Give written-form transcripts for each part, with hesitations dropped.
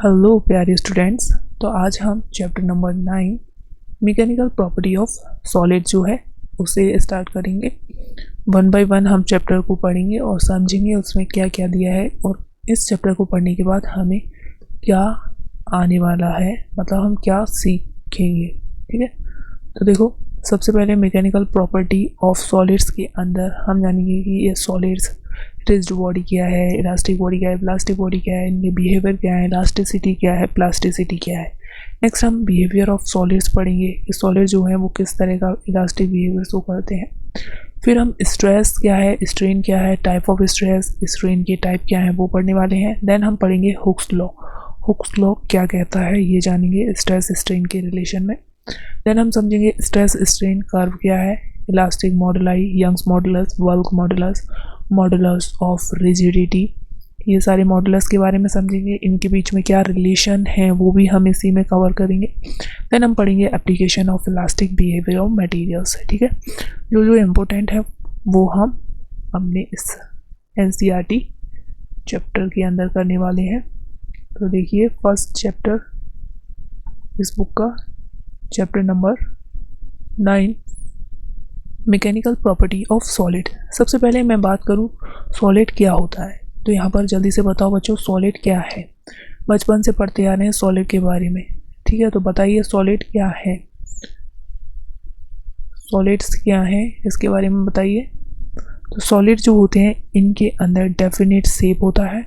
Hello प्यारे students. तो आज हम chapter number 9 mechanical property of solid जो है उसे स्टार्ट करेंगे। वन बाय वन हम चैप्टर को पढ़ेंगे और समझेंगे उसमें क्या क्या दिया है और इस चैप्टर को पढ़ने के बाद हमें क्या आने वाला है, मतलब हम क्या सीखेंगे। ठीक है, तो देखो सबसे पहले मैकेनिकल प्रॉपर्टी ऑफ सॉलिड्स के अंदर हम जानेंगे कि ये सॉलिड्स रिजिड बॉडी क्या है, इलास्टिक बॉडी क्या है, प्लास्टिक बॉडी क्या है, इनके बिहेवियर क्या है, इलास्टिसिटी क्या है, प्लास्टिसिटी क्या है। नेक्स्ट हम बिहेवियर ऑफ सॉलिड्स पढ़ेंगे कि सॉलिड जो है वो किस तरह का इलास्टिक बिहेवियर शो करते हैं। फिर हम स्ट्रेस क्या है, स्ट्रेन क्या है, टाइप ऑफ स्ट्रेस, स्ट्रेन के टाइप क्या है वो पढ़ने वाले हैं। देन हम पढ़ेंगे हुक्स लॉ। हुक्स लॉ क्या कहता है ये जानेंगे स्ट्रेस स्ट्रेन के रिलेशन में। देन हम समझेंगे स्ट्रेस स्ट्रेन कर्व क्या है, elastic moduli, Young's modulus, bulk modulus, modulus of rigidity, ये सारे मॉडुलस के बारे में समझेंगे। इनके बीच में क्या रिलेशन है वो भी हम इसी में कवर करेंगे। देन हम पढ़ेंगे application of elastic behaviour of materials. ठीक है, जो जो इम्पोर्टेंट है वो हम अपने इस NCERT चैप्टर के अंदर करने वाले हैं। तो देखिए फर्स्ट चैप्टर इस बुक का chapter number 9 mechanical property of solid. सबसे पहले मैं बात करूं सॉलिड क्या होता है, तो यहाँ पर जल्दी से बताओ बच्चों सॉलिड क्या है। बचपन से पढ़ते आ रहे हैं सॉलिड के बारे में, ठीक है, तो बताइए सॉलिड क्या है, सॉलिड्स क्या हैं इसके बारे में बताइए। तो सॉलिड जो होते हैं इनके अंदर डेफिनेट शेप होता है,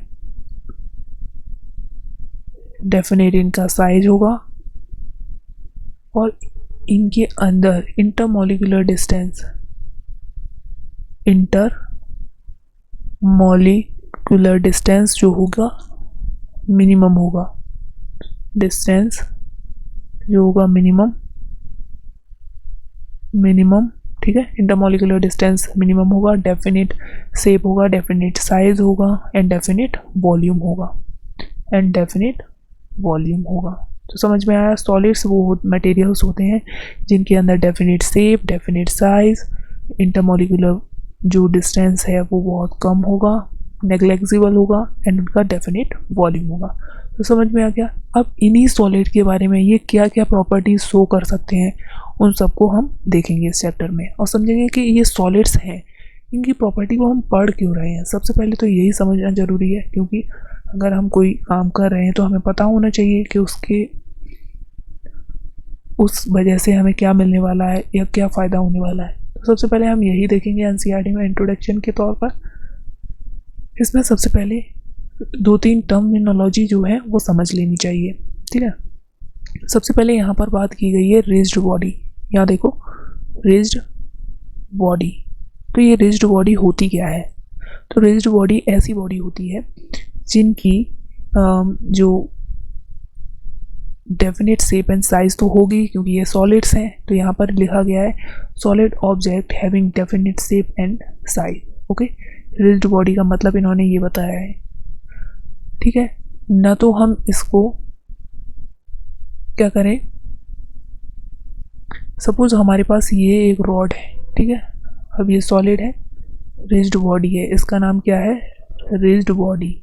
डेफिनेट इनका साइज होगा और इनके अंदर इंटरमॉलिक्यूलर डिस्टेंस, इंटरमॉलिक्यूलर डिस्टेंस जो होगा मिनिमम होगा, डिस्टेंस जो होगा मिनिमम, ठीक है, इंटरमॉलिक्यूलर डिस्टेंस मिनिमम होगा, डेफिनेट शेप होगा, डेफिनेट साइज होगा एंड डेफिनेट वॉल्यूम होगा, तो समझ में आया। सॉलिड्स वो मटेरियल्स होते हैं जिनके अंदर definite shape, definite size, intermolecular जो डिस्टेंस है वो बहुत कम होगा, नेग्लेक्सिबल होगा एंड उनका डेफिनेट वॉल्यूम होगा। तो समझ में आ गया। अब इन्हीं सॉलिड के बारे में ये क्या क्या प्रॉपर्टीज शो कर सकते हैं उन सबको हम देखेंगे इस चैप्टर में और समझेंगे कि ये सॉलिड्स हैं इनकी प्रॉपर्टी को हम पढ़ क्यों रहे हैं। सबसे पहले तो यही समझना ज़रूरी है, क्योंकि अगर हम कोई काम कर रहे हैं तो हमें पता होना चाहिए कि उस वजह से हमें क्या मिलने वाला है या क्या फ़ायदा होने वाला है। तो सबसे पहले हम यही देखेंगे NCERT में इंट्रोडक्शन के तौर पर। इसमें सबसे पहले 2-3 टर्मिनोलॉजी जो है वो समझ लेनी चाहिए। ठीक है, सबसे पहले यहाँ पर बात की गई है रिजिड बॉडी। यहाँ देखो रिजिड बॉडी, तो ये रिजिड बॉडी होती क्या है। तो रिजिड बॉडी ऐसी बॉडी होती है जिनकी जो डेफिनेट शेप एंड साइज तो होगी क्योंकि ये सॉलिड्स हैं, तो यहाँ पर लिखा गया है solid object having definite shape and size. Okay, rigid body का मतलब इन्होंने ये बताया है। ठीक है, ना तो हम इसको क्या करें, सपोज हमारे पास ये एक रॉड है, ठीक है, अब ये सॉलिड है, रिजिड बॉडी है, इसका नाम क्या है रिजिड बॉडी,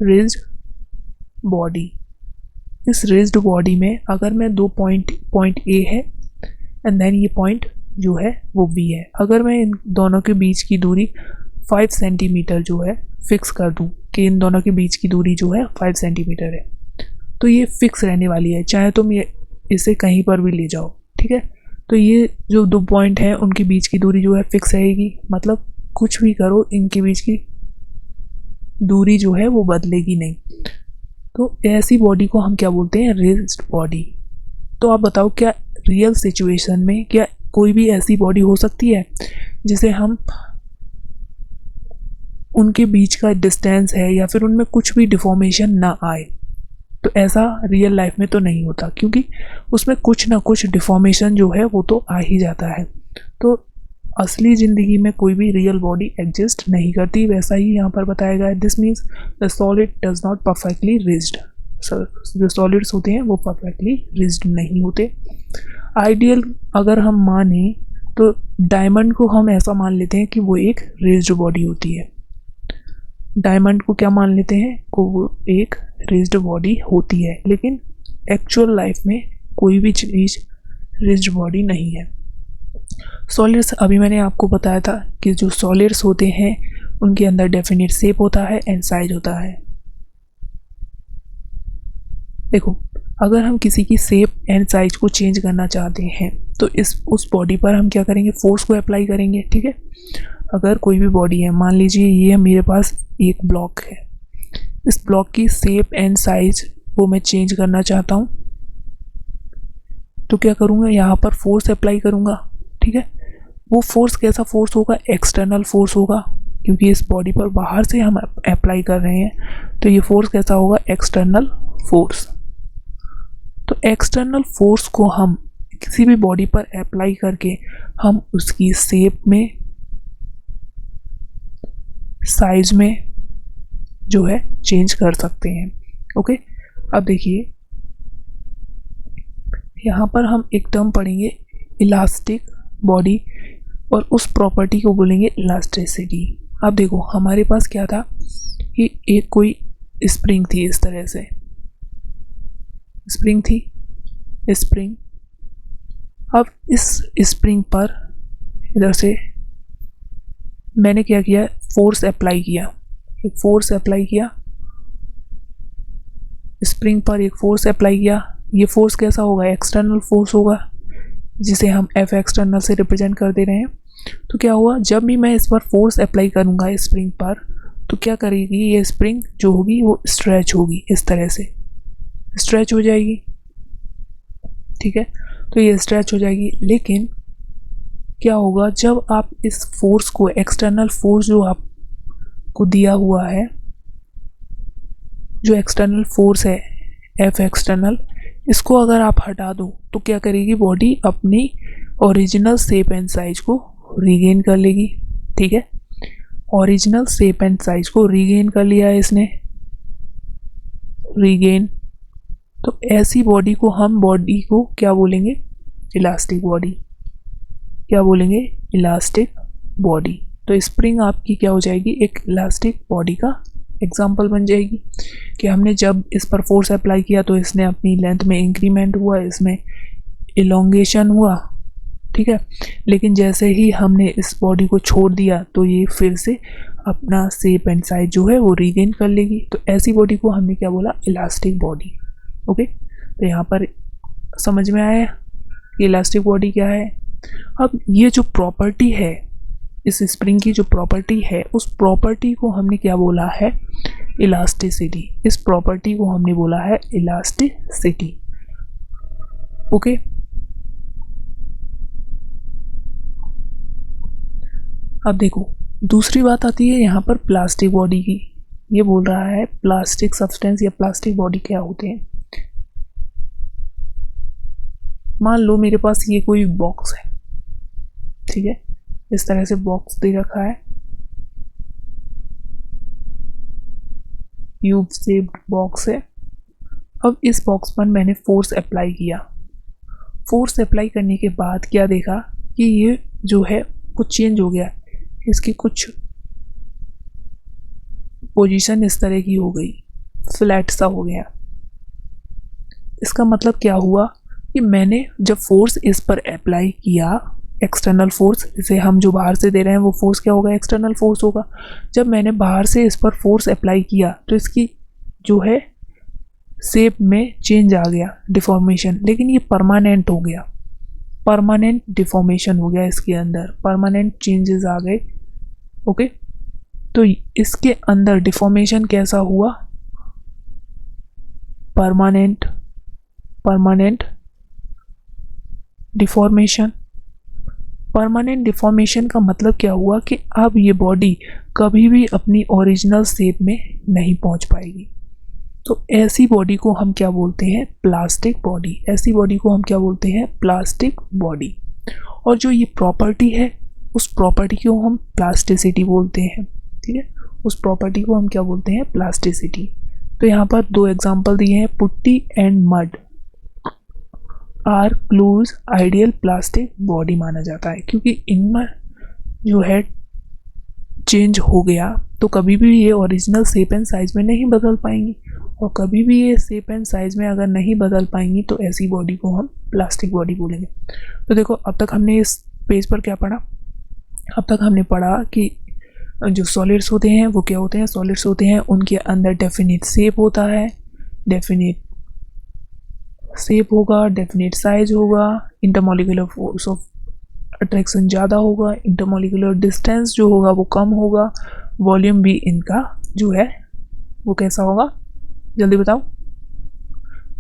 रिजिड बॉडी। इस रिजिड बॉडी में अगर मैं दो पॉइंट A है एंड देन ये पॉइंट जो है वो B है, अगर मैं इन दोनों के बीच की दूरी 5 सेंटीमीटर जो है फिक्स कर दूं कि इन दोनों के बीच की दूरी जो है 5 सेंटीमीटर है, तो ये फिक्स रहने वाली है, चाहे तुम ये इसे कहीं पर भी ले जाओ। ठीक है, तो ये जो 2 पॉइंट हैं उनके बीच की दूरी जो है फिक्स रहेगी, मतलब कुछ भी करो इनके बीच की दूरी जो है वो बदलेगी नहीं। तो ऐसी बॉडी को हम क्या बोलते हैं रिजिड बॉडी। तो आप बताओ क्या रियल सिचुएशन में क्या कोई भी ऐसी बॉडी हो सकती है जिसे हम उनके बीच का डिस्टेंस है या फिर उनमें कुछ भी डिफॉर्मेशन ना आए। तो ऐसा रियल लाइफ में तो नहीं होता, क्योंकि उसमें कुछ ना कुछ डिफॉर्मेशन जो है वो तो आ ही जाता है। तो असली ज़िंदगी में कोई भी रियल बॉडी एग्जिस्ट नहीं करती, वैसा ही यहाँ पर बताया गया है। This means the solid does not perfectly rigid. जो सॉलिड्स होते हैं वो परफेक्टली रिजिड नहीं होते। आइडियल अगर हम माने तो डायमंड को हम ऐसा मान लेते हैं कि वो एक रिजिड बॉडी होती है। डायमंड को क्या मान लेते हैं को वो एक रिज्ड बॉडी होती है, लेकिन एक्चुअल लाइफ में कोई भी चीज़ रिज्ड बॉडी नहीं है। सॉलिड्स, अभी मैंने आपको बताया था कि जो सॉलिड्स होते हैं उनके अंदर डेफिनेट शेप होता है एंड साइज होता है। देखो, अगर हम किसी की शेप एंड साइज को चेंज करना चाहते हैं तो उस बॉडी पर हम क्या करेंगे, फोर्स को अप्लाई करेंगे। ठीक है, अगर कोई भी बॉडी है, मान लीजिए ये मेरे पास एक ब्लॉक है, इस ब्लॉक की शेप एंड साइज को मैं चेंज करना चाहता हूँ, तो क्या करूँगा, यहाँ पर फोर्स अप्लाई करूँगा। ठीक है, वो फोर्स कैसा फोर्स होगा, एक्सटर्नल फोर्स होगा, क्योंकि इस बॉडी पर बाहर से हम अप्लाई कर रहे हैं, तो ये फोर्स कैसा होगा, एक्सटर्नल फोर्स। तो एक्सटर्नल फोर्स को हम किसी भी बॉडी पर अप्लाई करके हम उसकी शेप में, साइज में जो है चेंज कर सकते हैं। ओके, अब देखिए यहाँ पर हम एक टर्म पढ़ेंगे इलास्टिक बॉडी, और उस प्रॉपर्टी को बोलेंगे इलास्टिसिटी। अब देखो, हमारे पास क्या था कि एक कोई स्प्रिंग थी, इस तरह से स्प्रिंग थी, स्प्रिंग। अब इस स्प्रिंग पर इधर से मैंने क्या किया, फोर्स अप्लाई किया, एक फोर्स अप्लाई किया, स्प्रिंग पर एक फोर्स अप्लाई किया। ये फोर्स कैसा होगा, एक्सटर्नल फोर्स होगा, जिसे हम एफ एक्सटर्नल से रिप्रेजेंट कर दे रहे हैं। तो क्या हुआ, जब भी मैं इस पर फोर्स अप्लाई करूँगा स्प्रिंग पर, तो क्या करेगी, ये स्प्रिंग जो होगी वो स्ट्रेच होगी, इस तरह से स्ट्रेच हो जाएगी। ठीक है, तो ये स्ट्रेच हो जाएगी। लेकिन क्या होगा, जब आप इस फोर्स को, एक्सटर्नल फोर्स जो आपको दिया हुआ है, जो एक्सटर्नल फोर्स है एफ एक्सटर्नल, इसको अगर आप हटा दो तो क्या करेगी, बॉडी अपनी ओरिजिनल शेप एंड साइज को रीगेन कर लेगी। ठीक है, ओरिजिनल शेप एंड साइज को रीगेन कर लिया है इसने, रीगेन। तो ऐसी बॉडी को हम, बॉडी को क्या बोलेंगे, इलास्टिक बॉडी। क्या बोलेंगे, इलास्टिक बॉडी। तो स्प्रिंग आपकी क्या हो जाएगी, एक इलास्टिक बॉडी का एग्जाम्पल बन जाएगी, कि हमने जब इस पर फोर्स अप्लाई किया तो इसने अपनी लेंथ में इंक्रीमेंट हुआ, इसमें इलोंगेशन हुआ। ठीक है, लेकिन जैसे ही हमने इस बॉडी को छोड़ दिया तो ये फिर से अपना शेप एंड साइज जो है वो रीगेन कर लेगी। तो ऐसी बॉडी को हमने क्या बोला, इलास्टिक बॉडी। ओके, तो यहाँ पर समझ में आया कि इलास्टिक बॉडी क्या है। अब ये जो प्रॉपर्टी है, इस स्प्रिंग की जो प्रॉपर्टी है, उस प्रॉपर्टी को हमने क्या बोला है, इलास्टिसिटी। इस प्रॉपर्टी को हमने बोला है इलास्टिसिटी। ओके, अब देखो दूसरी बात आती है यहाँ पर प्लास्टिक बॉडी की। ये बोल रहा है प्लास्टिक सब्सटेंस या प्लास्टिक बॉडी क्या होते हैं। मान लो मेरे पास ये कोई बॉक्स है, ठीक है, इस तरह से बॉक्स दे रखा है, क्यूब शेप्ड बॉक्स है। अब इस बॉक्स पर मैंने फोर्स अप्लाई किया। फोर्स अप्लाई करने के बाद क्या देखा कि ये जो है कुछ चेंज हो गया, इसकी कुछ पोजीशन इस तरह की हो गई, फ्लैट सा हो गया। इसका मतलब क्या हुआ कि मैंने जब फोर्स इस पर अप्लाई किया, एक्सटर्नल फोर्स, इसे हम जो बाहर से दे रहे हैं वो फोर्स क्या होगा, एक्सटर्नल फोर्स होगा। जब मैंने बाहर से इस पर फोर्स अप्लाई किया तो इसकी जो है शेप में चेंज आ गया, डिफॉर्मेशन, लेकिन ये परमानेंट हो गया, परमानेंट डिफॉर्मेशन हो गया इसके अंदर, परमानेंट चेंजेस आ गए। ओके, तो इसके अंदर डिफॉर्मेशन कैसा हुआ, permanent, permanent deformation. Permanent deformation का मतलब क्या हुआ कि अब ये बॉडी कभी भी अपनी ओरिजिनल शेप में नहीं पहुंच पाएगी। तो ऐसी बॉडी को हम क्या बोलते हैं, प्लास्टिक बॉडी। ऐसी बॉडी को हम क्या बोलते हैं, प्लास्टिक बॉडी। और जो ये प्रॉपर्टी है, उस प्रॉपर्टी को हम प्लास्टिसिटी बोलते हैं। ठीक है, उस प्रॉपर्टी को हम क्या बोलते हैं, प्लास्टिसिटी। तो यहाँ पर दो एग्जांपल दिए हैं, putty and mud are close ideal plastic body माना जाता है, क्योंकि इनमें जो है चेंज हो गया तो कभी भी ये ओरिजिनल शेप एंड साइज में नहीं बदल पाएंगी। और कभी भी ये शेप एंड साइज में अगर नहीं बदल पाएंगी तो ऐसी बॉडी को हम प्लास्टिक बॉडी बोलेंगे। तो देखो अब तक हमने इस पेज पर क्या पढ़ा, अब तक हमने पढ़ा कि जो सॉलिड्स होते हैं वो क्या होते हैं, सॉलिड्स होते हैं उनके अंदर डेफिनेट शेप होता है, डेफिनेट शेप होगा, डेफिनेट साइज होगा, इंटरमॉलिक्यूलर फोर्स ऑफ अट्रैक्शन ज़्यादा होगा, इंटरमॉलिक्यूलर डिस्टेंस जो होगा वो कम होगा, वॉल्यूम भी इनका जो है वो कैसा होगा, जल्दी बताओ,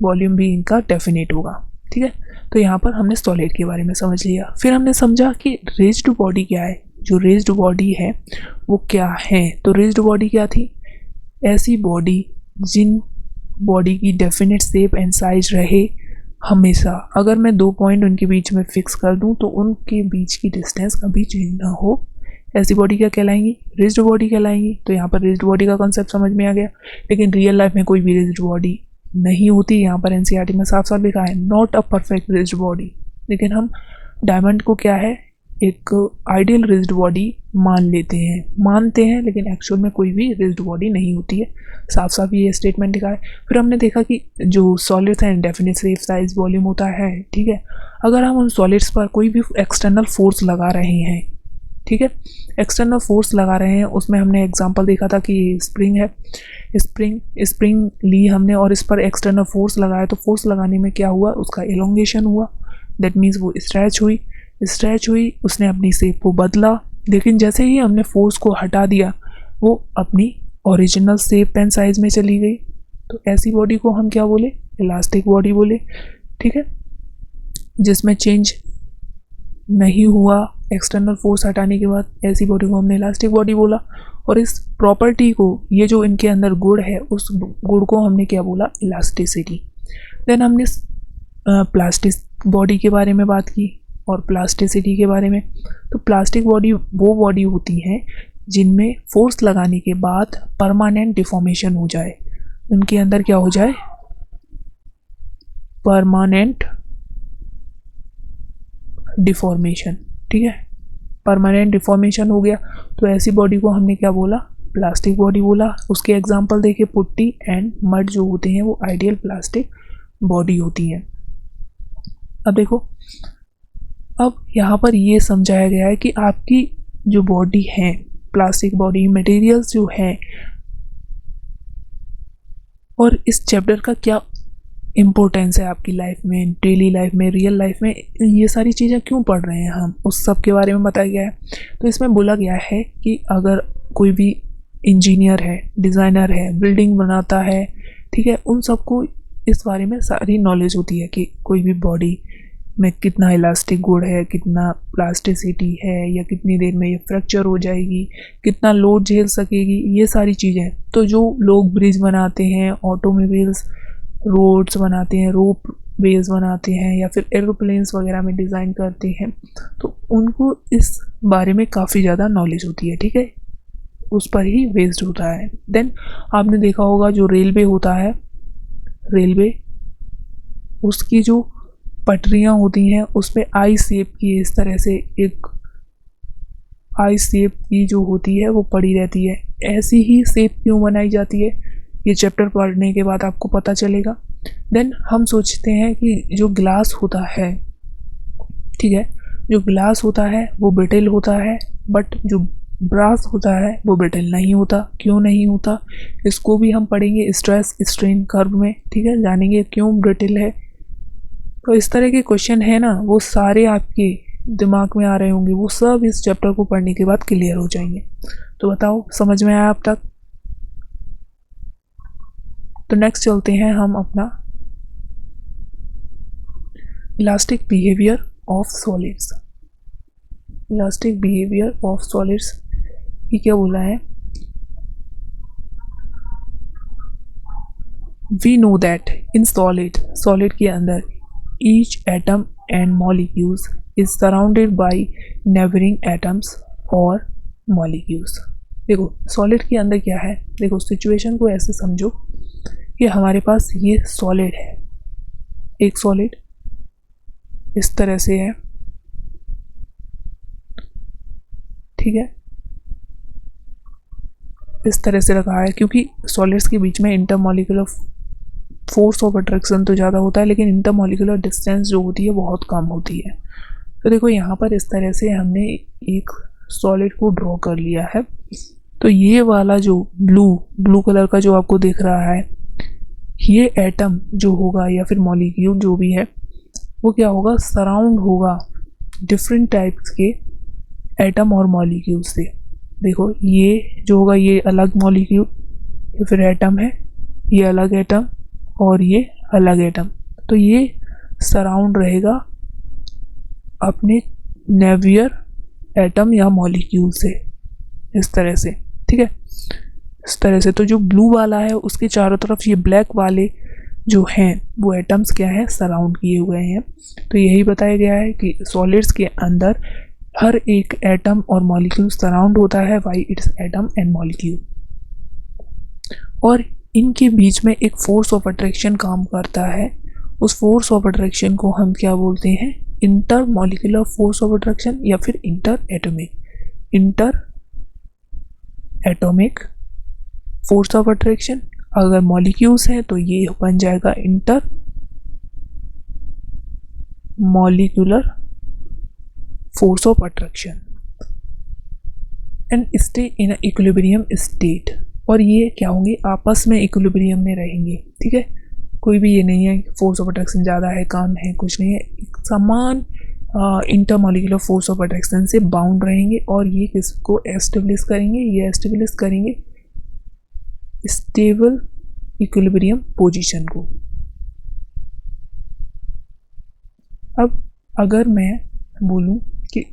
वॉल्यूम भी इनका डेफिनेट होगा। ठीक है, तो यहाँ पर हमने सॉलिड के बारे में समझ लिया। फिर हमने समझा कि रेज्ड बॉडी क्या है, जो रेज्ड बॉडी है वो क्या है। तो रेज्ड बॉडी क्या थी, ऐसी बॉडी जिन बॉडी की डेफिनेट शेप एंड साइज रहे हमेशा, अगर मैं 2 पॉइंट उनके बीच में फिक्स कर दूं तो उनके बीच की डिस्टेंस कभी चेंज ना हो, ऐसी बॉडी क्या कहलाएंगी, रेज्ड बॉडी कहलाएंगी। तो यहाँ पर रेज्ड बॉडी का कॉन्सेप्ट समझ में आ गया। लेकिन रियल लाइफ में कोई भी रेज्ड बॉडी नहीं होती, यहाँ पर एनसीईआरटी में साफ साफ लिखा है not a perfect raised body. लेकिन हम डायमंड को क्या है, एक आइडियल रेज्ड बॉडी मानते हैं, लेकिन एक्चुअल में कोई भी रेज्ड बॉडी नहीं होती है, साफ साफ ये स्टेटमेंट लिखा है। फिर हमने देखा कि जो सॉलिड्स हैं डेफिनेट शेप साइज वॉल्यूम होता है। ठीक है, अगर हम उन सॉलिड्स पर कोई भी एक्सटर्नल फोर्स लगा रहे हैं, ठीक है, एक्सटर्नल फोर्स लगा रहे हैं, उसमें हमने एग्जांपल देखा था कि स्प्रिंग है, स्प्रिंग ली हमने और इस पर एक्सटर्नल फोर्स लगाया, तो फोर्स लगाने में क्या हुआ, उसका एलोंगेशन हुआ, दैट मीन्स वो स्ट्रेच हुई, उसने अपनी शेप को बदला। लेकिन जैसे ही हमने फोर्स को हटा दिया वो अपनी ओरिजिनल शेप एंड साइज में चली गई। तो ऐसी बॉडी को हम क्या बोले, इलास्टिक बॉडी बोले। ठीक है, जिसमें चेंज नहीं हुआ एक्सटर्नल फोर्स हटाने के बाद, ऐसी बॉडी को हमने इलास्टिक बॉडी बोला। और इस प्रॉपर्टी को, ये जो इनके अंदर गुण है, उस गुण को हमने क्या बोला, इलास्टिसिटी। देन हमने प्लास्टिक बॉडी के बारे में बात की और प्लास्टिसिटी के बारे में। तो प्लास्टिक बॉडी वो बॉडी होती हैं जिनमें फोर्स लगाने के बाद परमानेंट डिफॉर्मेशन हो जाए, उनके अंदर क्या हो जाए, परमानेंट डिफॉर्मेशन। ठीक है, परमानेंट डिफॉर्मेशन हो गया तो ऐसी बॉडी को हमने क्या बोला, प्लास्टिक बॉडी बोला। उसके एग्जांपल देखिए, पुट्टी एंड मड जो होते हैं वो आइडियल प्लास्टिक बॉडी होती हैं। अब देखो, अब यहाँ पर ये समझाया गया है कि आपकी जो बॉडी है, प्लास्टिक बॉडी मटेरियल्स जो है, और इस चैप्टर का क्या इम्पोर्टेंस है आपकी लाइफ में, डेली लाइफ में, रियल लाइफ में, ये सारी चीज़ें क्यों पढ़ रहे हैं हम, उस सब के बारे में बताया गया है। तो इसमें बोला गया है कि अगर कोई भी इंजीनियर है, डिज़ाइनर है, बिल्डिंग बनाता है, ठीक है, उन सबको इस बारे में सारी नॉलेज होती है कि कोई भी बॉडी में कितना इलास्टिक गुण है, कितना प्लास्टिसिटी है, या कितनी देर में ये फ्रैक्चर हो जाएगी, कितना लोड झेल सकेगी, ये सारी चीज़ें। तो जो लोग ब्रिज बनाते हैं, ऑटोमोबाइल्स, रोड्स बनाते हैं, रोप वेज बनाते हैं, या फिर एरोप्लेन्स वगैरह में डिज़ाइन करते हैं, तो उनको इस बारे में काफ़ी ज़्यादा नॉलेज होती है। ठीक है, उस पर ही बेस्ड होता है। देन आपने देखा होगा जो रेलवे होता है, रेलवे, उसकी जो पटरियाँ होती हैं उस पर आई शेप की, इस तरह से एक आई शेप की जो होती है वो पड़ी रहती है। ऐसी ही शेप क्यों बनाई जाती है, ये चैप्टर पढ़ने के बाद आपको पता चलेगा। देन हम सोचते हैं कि जो ग्लास होता है, ठीक है, जो ग्लास होता है वो ब्रिटल होता है, बट जो ब्रास होता है वो ब्रिटल नहीं होता। क्यों नहीं होता, इसको भी हम पढ़ेंगे स्ट्रेस स्ट्रेन कर्व में। ठीक है, जानेंगे क्यों ब्रिटल है। तो इस तरह के क्वेश्चन है ना, वो सारे आपके दिमाग में आ रहे होंगे, वो सब इस चैप्टर को पढ़ने के बाद क्लियर हो जाएंगे। तो बताओ, समझ में आया अब तक? तो नेक्स्ट चलते हैं हम अपना elastic behaviour of solids. Elastic behaviour of solids ये क्या बोला है, we know that in solid के अंदर each atom and molecules is surrounded by neighboring atoms or molecules। देखो सॉलिड के अंदर क्या है, देखो सिचुएशन को ऐसे समझो कि हमारे पास ये सॉलिड है, एक सॉलिड इस तरह से है, ठीक है, इस तरह से रखा है क्योंकि सॉलिड्स के बीच में इंटरमॉलिक्यूलर फोर्स ऑफ अट्रैक्शन तो ज़्यादा होता है, लेकिन इंटरमॉलिक्यूलर डिस्टेंस जो होती है बहुत कम होती है। तो देखो यहाँ पर इस तरह से हमने एक सॉलिड को ड्रॉ कर लिया है। तो ये वाला जो ब्लू कलर का जो आपको दिख रहा है, ये एटम जो होगा या फिर मॉलिक्यूल जो भी है वो क्या होगा, सराउंड होगा डिफरेंट टाइप्स के एटम और मॉलिक्यूल से। देखो ये जो होगा ये अलग मॉलिक्यूल या फिर एटम है, ये अलग एटम और ये अलग एटम। तो ये सराउंड रहेगा अपने नेवियर एटम या मॉलिक्यूल से, इस तरह से, ठीक है, इस तरह से। तो जो ब्लू वाला है उसके चारों तरफ ये ब्लैक वाले जो हैं वो एटम्स क्या है, सराउंड किए हुए हैं। तो यही बताया गया है कि सॉलिड्स के अंदर हर एक एटम और मॉलिक्यूल सराउंड होता है bye it's atom and molecule, और इनके बीच में एक फोर्स ऑफ अट्रैक्शन काम करता है। उस फोर्स ऑफ अट्रैक्शन को हम क्या बोलते हैं, inter molecular force of attraction या फिर inter atomic force of attraction. अगर मॉलिक्यूल्स हैं तो ये बन जाएगा inter molecular force of attraction and stay in equilibrium state. और ये क्या होंगे, आपस में इक्विलिब्रियम में रहेंगे, ठीक है। कोई भी ये नहीं है फोर्स ऑफ अट्रैक्शन ज़्यादा है कम है, कुछ नहीं है, एक समान इंटरमॉलिक्यूलर फोर्स ऑफ अट्रैक्शन से बाउंड रहेंगे। और ये किसको एस्टेब्लिश करेंगे, ये एस्टेब्लिश करेंगे स्टेबल इक्विलिब्रियम पोजीशन को। अब अगर मैं बोलूं कि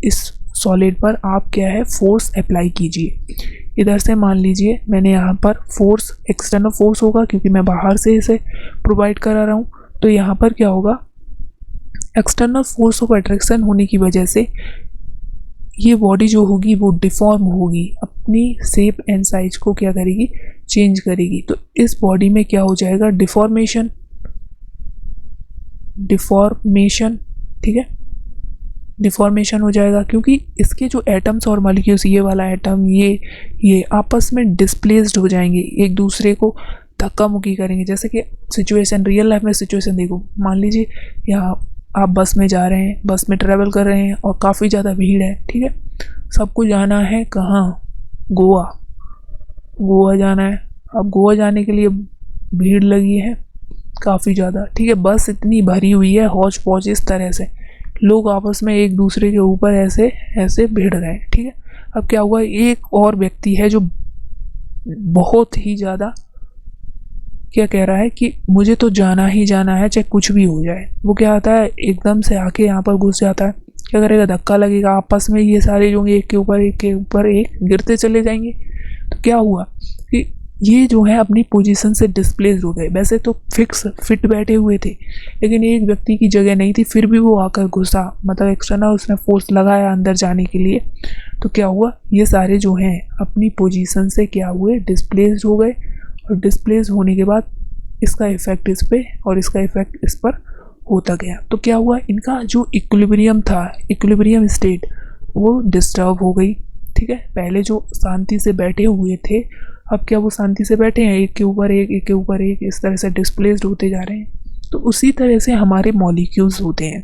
इस सॉलिड पर आप क्या है फोर्स अप्लाई कीजिए, इधर से मान लीजिए मैंने यहाँ पर फोर्स, एक्सटर्नल फोर्स होगा क्योंकि मैं बाहर से इसे प्रोवाइड करा रहा हूँ। तो यहाँ पर क्या होगा, एक्सटर्नल फोर्स ऑफ अट्रैक्शन होने की वजह से ये बॉडी जो होगी वो डिफॉर्म होगी, अपनी शेप एंड साइज को क्या करेगी, चेंज करेगी। तो इस बॉडी में क्या हो जाएगा, डिफॉर्मेशन, ठीक है, डिफॉर्मेशन हो जाएगा क्योंकि इसके जो एटम्स और मॉलिक्यूल्स, ये वाला एटम ये आपस में डिस्प्लेस्ड हो जाएंगे, एक दूसरे को धक्का मुक्की करेंगे। जैसे कि सिचुएशन, रियल लाइफ में सिचुएशन देखो, मान लीजिए यहाँ आप बस में जा रहे हैं, बस में ट्रैवल कर रहे हैं और काफ़ी ज़्यादा भीड़ है, ठीक है, सबको जाना है कहाँ, गोवा जाना है। अब गोवा जाने के लिए भीड़ लगी है काफ़ी ज़्यादा, ठीक है, बस इतनी भरी हुई है, हौच पौच, इस तरह से लोग आपस में एक दूसरे के ऊपर ऐसे ऐसे भिड़ रहे हैं, ठीक है। अब क्या हुआ, एक और व्यक्ति है जो बहुत ही ज़्यादा क्या कह रहा है कि मुझे तो जाना ही जाना है चाहे कुछ भी हो जाए। वो क्या होता है, एकदम से आके यहाँ पर घुस जाता है, क्या करेगा, धक्का लगेगा, आपस में ये सारे जो एक के ऊपर एक गिरते चले जाएंगे। तो क्या हुआ कि ये जो है अपनी पोजीशन से डिस्प्लेस हो गए। वैसे तो फिट बैठे हुए थे, लेकिन एक व्यक्ति की जगह नहीं थी, फिर भी वो आकर घुसा, मतलब एक्सटर्नल उसने फोर्स लगाया अंदर जाने के लिए। तो क्या हुआ, ये सारे जो हैं अपनी पोजीशन से क्या हुए, डिस्प्लेस हो गए। और डिस्प्लेस होने के बाद इसका इफेक्ट इस पे और इसका इफेक्ट इस पर होता गया। तो क्या हुआ, इनका जो इक्विलिब्रियम था, इक्विलिब्रियम स्टेट, वो डिस्टर्ब हो गई, ठीक है। पहले जो शांति से बैठे हुए थे, अब क्या वो शांति से बैठे हैं, एक के ऊपर एक इस तरह से डिस्प्लेस्ड होते जा रहे हैं। तो उसी तरह से हमारे मॉलिक्यूल्स होते हैं,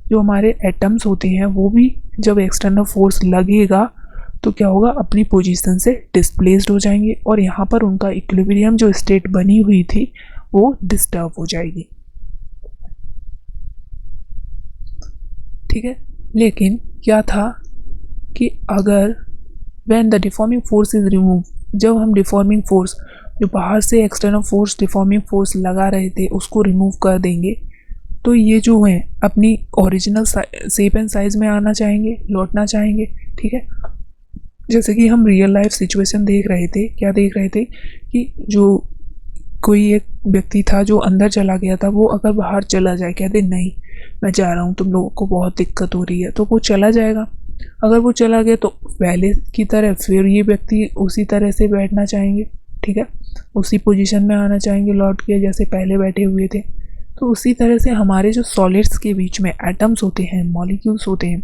जो हमारे एटम्स होते हैं, वो भी जब एक्सटर्नल फोर्स लगेगा तो क्या होगा, अपनी पोजीशन से डिस्प्लेस्ड हो जाएंगे और यहाँ पर उनका इक्विलिब्रियम जो स्टेट बनी हुई थी वो डिस्टर्ब हो जाएगी, ठीक है। लेकिन क्या था कि अगर when the deforming force is remove, जब हम डिफॉर्मिंग फोर्स, जो बाहर से एक्सटर्नल फोर्स डिफॉर्मिंग फोर्स लगा रहे थे, उसको रिमूव कर देंगे, तो ये जो है अपनी ओरिजिनल शेप एंड साइज में आना चाहेंगे, लौटना चाहेंगे, ठीक है। जैसे कि हम रियल लाइफ सिचुएशन देख रहे थे, क्या देख रहे थे कि जो कोई एक व्यक्ति था जो अंदर चला गया था, वो अगर बाहर चला जाए, कहते नहीं मैं जा रहा हूँ, तुम लोगों को बहुत दिक्कत हो रही है, तो वो चला जाएगा। अगर वो चला गया तो पहले की तरह फिर ये व्यक्ति उसी तरह से बैठना चाहेंगे, ठीक है, उसी पोजीशन में आना चाहेंगे लौट के जैसे पहले बैठे हुए थे। तो उसी तरह से हमारे जो सॉलिड्स के बीच में एटम्स होते हैं, मॉलिक्यूल्स होते हैं,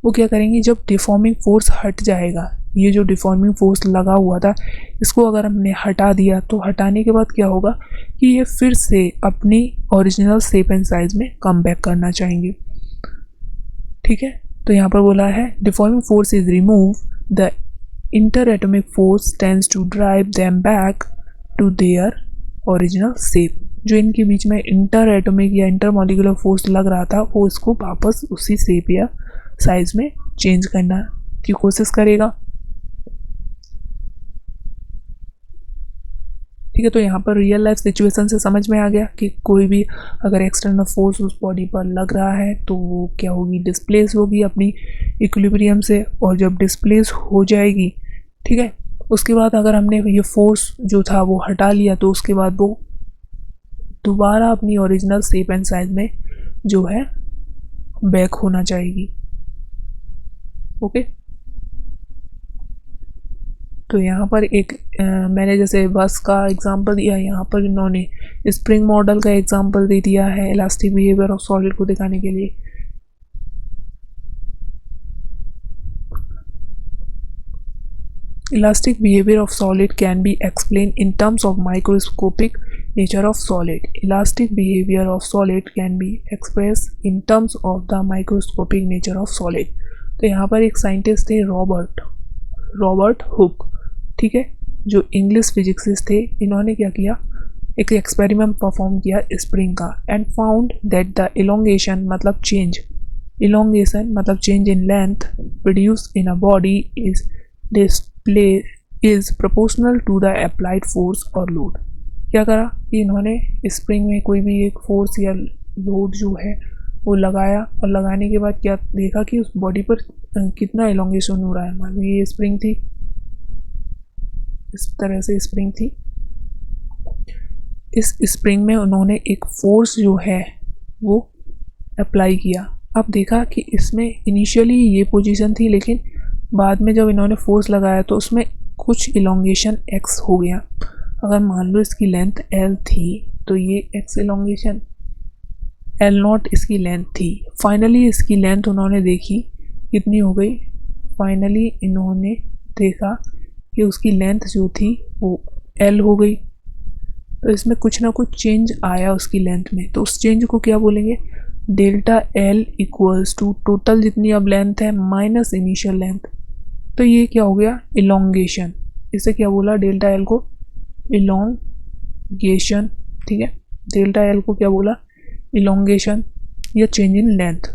वो क्या करेंगे, जब डिफॉर्मिंग फोर्स हट जाएगा, ये जो डिफॉर्मिंग फोर्स लगा हुआ था इसको अगर हमने हटा दिया तो हटाने के बाद क्या होगा कि ये फिर से अपनी ओरिजिनल शेप एंड साइज में कम बैक करना चाहेंगे। ठीक है, तो यहाँ पर बोला है deforming force is remove the inter atomic force tends to drive them back to their original shape. जो इनके बीच में इंटर एटॉमिक या इंटर मॉलिक्यूलर फोर्स लग रहा था वो इसको वापस उसी शेप या साइज में चेंज करना की कोशिश करेगा। ठीक है, तो यहाँ पर रियल लाइफ सिचुएशन से समझ में आ गया कि कोई भी अगर एक्सटर्नल फोर्स उस बॉडी पर लग रहा है तो वो क्या होगी, डिस्प्लेस होगी अपनी इक्विलिब्रियम से, और जब डिस्प्लेस हो जाएगी, ठीक है, उसके बाद अगर हमने ये फोर्स जो था वो हटा लिया तो उसके बाद वो दोबारा अपनी ओरिजिनल शेप एंड साइज में जो है बैक होना चाहेगी। ओके, तो यहाँ पर एक मैंने जैसे बस का एग्जांपल दिया, यहाँ पर इन्होंने स्प्रिंग मॉडल का एग्जांपल दे दिया है इलास्टिक बिहेवियर ऑफ सॉलिड को दिखाने के लिए। Elastic behavior of solid can be explained in terms of microscopic nature of solid. Elastic behavior of solid can be expressed in terms of the microscopic nature of solid. तो यहाँ पर एक scientist थे Robert Hooke, ठीक है, जो English फिजिक्सिस्ट थे। इन्होंने क्या किया, एक एक्सपेरिमेंट परफॉर्म किया स्प्रिंग का and found that the elongation मतलब change in length produce in a body is display is proportional to the applied force और लोड। क्या करा कि इन्होंने स्प्रिंग में कोई भी एक फोर्स या लोड जो है वो लगाया, और लगाने के बाद क्या देखा कि उस बॉडी पर कितना एलोंगेशन हो रहा है। मान लो ये स्प्रिंग थी, इस तरह से स्प्रिंग थी, इस स्प्रिंग में उन्होंने एक फोर्स जो है वो अप्लाई किया। अब देखा कि इसमें इनिशियली ये पोजीशन थी, लेकिन बाद में जब इन्होंने फोर्स लगाया तो उसमें कुछ इलोंगेशन x हो गया। अगर मान लो इसकी लेंथ l थी तो ये x इलोंगेशन L0 इसकी लेंथ थी। फाइनली इसकी लेंथ उन्होंने देखी कितनी हो गई, फाइनली इन्होंने देखा कि उसकी लेंथ जो थी वो L हो गई। तो इसमें कुछ ना कुछ चेंज आया उसकी लेंथ में, तो उस चेंज को क्या बोलेंगे, delta L equals to total जितनी अब लेंथ है माइनस इनिशियल लेंथ। तो ये क्या हो गया, इलोंगेशन। इसे क्या बोला, डेल्टा L को इलोंगेशन। ठीक है, डेल्टा L को क्या बोला, इलोंगेशन या change in length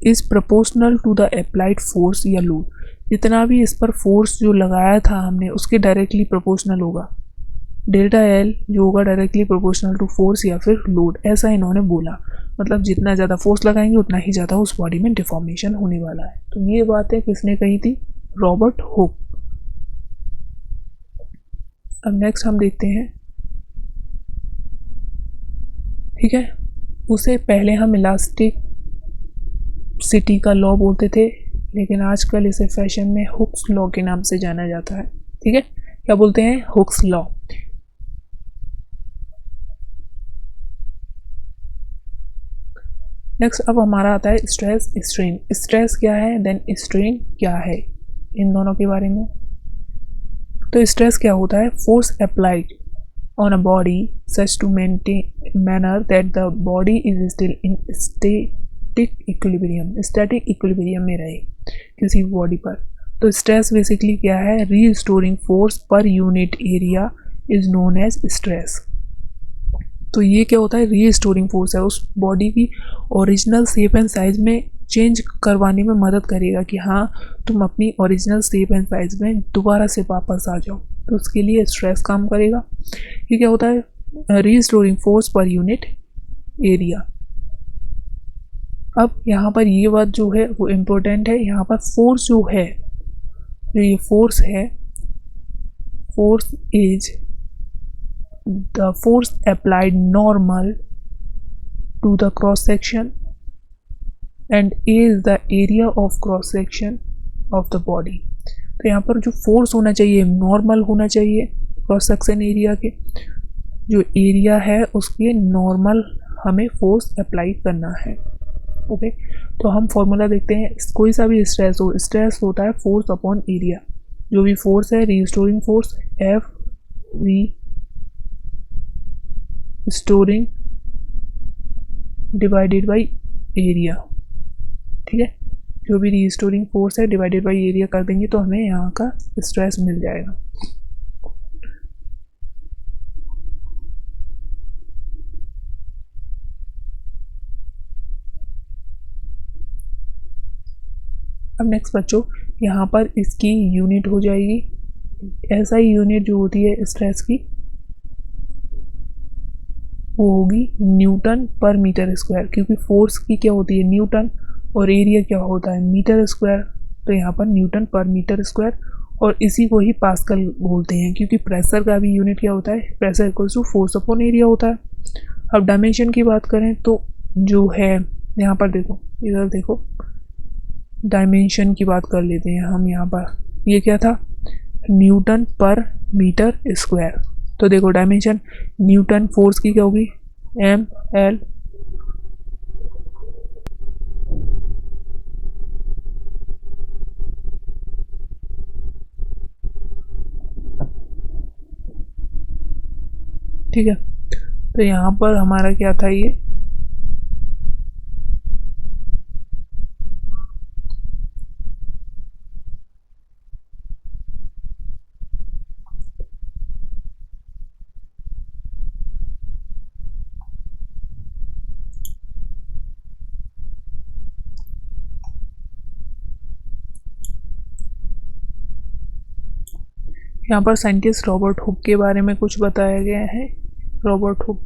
is proportional to the applied force या लोड। जितना भी इस पर फोर्स जो लगाया था हमने उसके डायरेक्टली प्रोपोर्शनल होगा। डेल्टा L जो होगा डायरेक्टली प्रोपोर्शनल टू फोर्स या फिर लोड, ऐसा इन्होंने बोला। मतलब जितना ज़्यादा फोर्स लगाएंगे उतना ही ज़्यादा उस बॉडी में डिफॉर्मेशन होने वाला है। तो ये बातें किसने कही थी, रॉबर्ट हुक। अब नेक्स्ट हम देखते हैं, ठीक है, उसे पहले हम इलास्टिक सिटी का लॉ बोलते थे, लेकिन आजकल इसे फैशन में हुक्स लॉ के नाम से जाना जाता है। ठीक है, क्या बोलते हैं, हुक्स लॉ। नेक्स्ट अब हमारा आता है स्ट्रेस स्ट्रेन। स्ट्रेस क्या है, देन स्ट्रेन क्या है, इन दोनों के बारे में। तो स्ट्रेस क्या होता है, force applied on a body such to maintain manner that the body is still in static equilibrium में रहे किसी बॉडी पर। तो स्ट्रेस बेसिकली क्या है, restoring force per unit area is known as stress. तो ये क्या होता है, रीस्टोरिंग फोर्स है, उस बॉडी की ओरिजिनल शेप एंड साइज में चेंज करवाने में मदद करेगा कि हाँ तुम अपनी ओरिजिनल शेप एंड साइज में दोबारा से वापस आ जाओ। तो उसके लिए स्ट्रेस काम करेगा। ये क्या होता है, restoring force per unit area. अब यहाँ पर ये बात जो है वो इम्पोर्टेंट है। यहाँ पर फोर्स जो है, जो ये फोर्स है, force is the force applied normal to the cross section and A is the area of cross section of the body। तो यहाँ पर जो फोर्स होना चाहिए नॉर्मल होना चाहिए क्रॉस सेक्शन एरिया के, जो एरिया है उसके नॉर्मल हमें फोर्स अप्लाई करना है। ओके, तो हम फॉर्मूला देखते हैं। कोई सा भी स्ट्रेस हो, स्ट्रेस होता है फोर्स अपॉन एरिया। जो भी फोर्स है रीस्टोरिंग फोर्स एफ री स्टोरिंग डिवाइडेड बाई एरिया। ठीक है, जो भी रीस्टोरिंग फोर्स है डिवाइडेड बाई एरिया कर देंगे तो हमें यहाँ का स्ट्रेस मिल जाएगा। अब नेक्स्ट बच्चों, यहाँ पर इसकी यूनिट हो जाएगी SI यूनिट जो होती है स्ट्रेस की वो होगी न्यूटन पर मीटर स्क्वायर, क्योंकि फोर्स की क्या होती है न्यूटन और एरिया क्या होता है मीटर स्क्वायर, तो यहाँ पर न्यूटन पर मीटर स्क्वायर, और इसी को ही पास्कल बोलते हैं, क्योंकि प्रेशर का भी यूनिट क्या होता है pressure equals to force upon area होता है। अब डायमेंशन की बात करें तो जो है यहाँ पर देखो, इधर देखो, डायमेंशन की बात कर लेते हैं हम। यहाँ पर ये क्या था न्यूटन पर मीटर स्क्वायर, तो देखो डायमेंशन न्यूटन फोर्स की क्या होगी ML ठीक है, तो यहाँ पर हमारा क्या था ये यहाँ पर साइंटिस्ट रॉबर्ट हुक के बारे में कुछ बताया गया है। रॉबर्ट हुक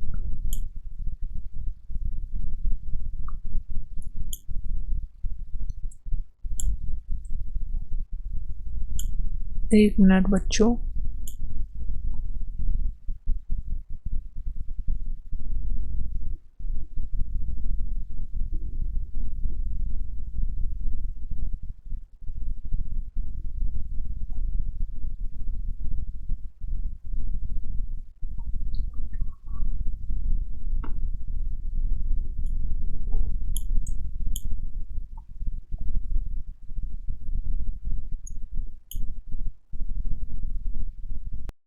एक मिनट बच्चों,